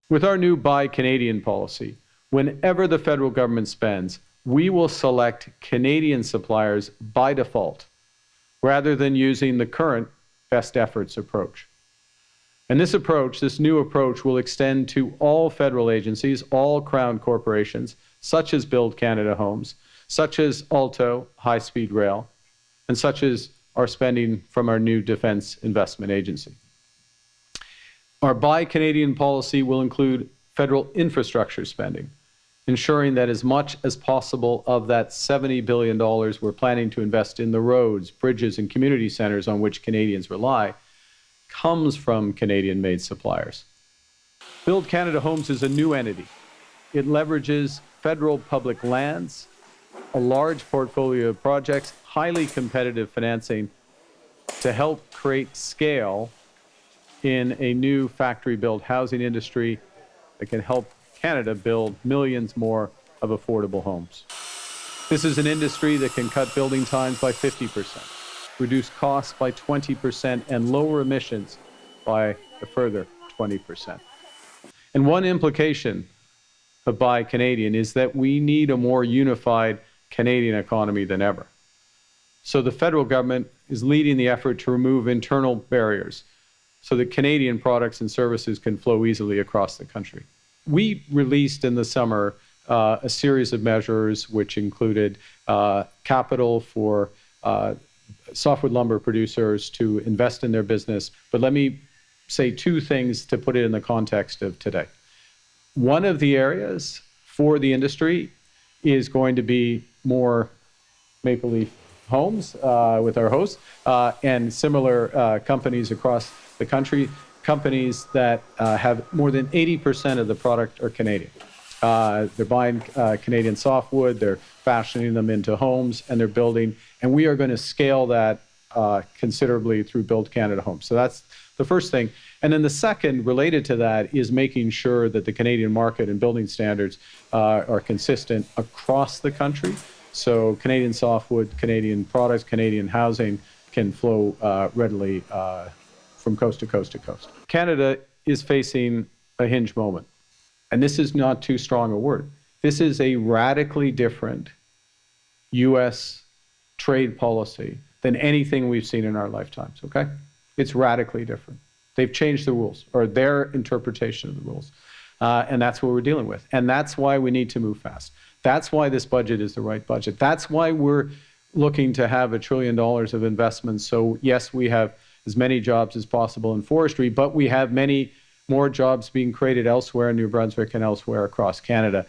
With our new Buy Canadian policy, whenever the federal government spends, we will select Canadian suppliers by default, rather than using the current best efforts approach. And this new approach will extend to all federal agencies, all Crown corporations, such as Build Canada Homes, such as Alto, High Speed Rail, and such as our spending from our new Defence Investment Agency. Our Buy Canadian policy will include federal infrastructure spending, ensuring that as much as possible of that $70 billion we're planning to invest in the roads, bridges, and community centres on which Canadians rely comes from Canadian-made suppliers. Build Canada Homes is a new entity. It leverages federal public lands, a large portfolio of projects, highly competitive financing to help create scale in a new factory-built housing industry that can help Canada build millions more of affordable homes. This is an industry that can cut building times by 50%, reduce costs by 20%, and lower emissions by a further 20%. And one implication of Buy Canadian is that we need a more unified Canadian economy than ever. So the federal government is leading the effort to remove internal barriers so that Canadian products and services can flow easily across the country. We released in the summer a series of measures which included capital for softwood lumber producers to invest in their business. But let me say two things to put it in the context of today. One of the areas for the industry is going to be more maple leaf homes with our hosts and similar companies across the country, companies that have more than 80% of the product are Canadian. They're buying Canadian softwood, they're fashioning them into homes, and they're building, and we are going to scale that considerably through Build Canada Homes. So that's the first thing. And then the second, related to that, is making sure that the Canadian market and building standards are consistent across the country. So Canadian softwood, Canadian products, Canadian housing can flow readily from coast to coast to coast. Canada is facing a hinge moment. And this is not too strong a word. This is a radically different U.S. trade policy than anything we've seen in our lifetimes, okay? It's radically different. They've changed the rules, or their interpretation of the rules. And that's what we're dealing with. And that's why we need to move fast. That's why this budget is the right budget. That's why we're looking to have $1 trillion of investments. So yes, we have as many jobs as possible in forestry, but we have many more jobs being created elsewhere in New Brunswick and elsewhere across Canada.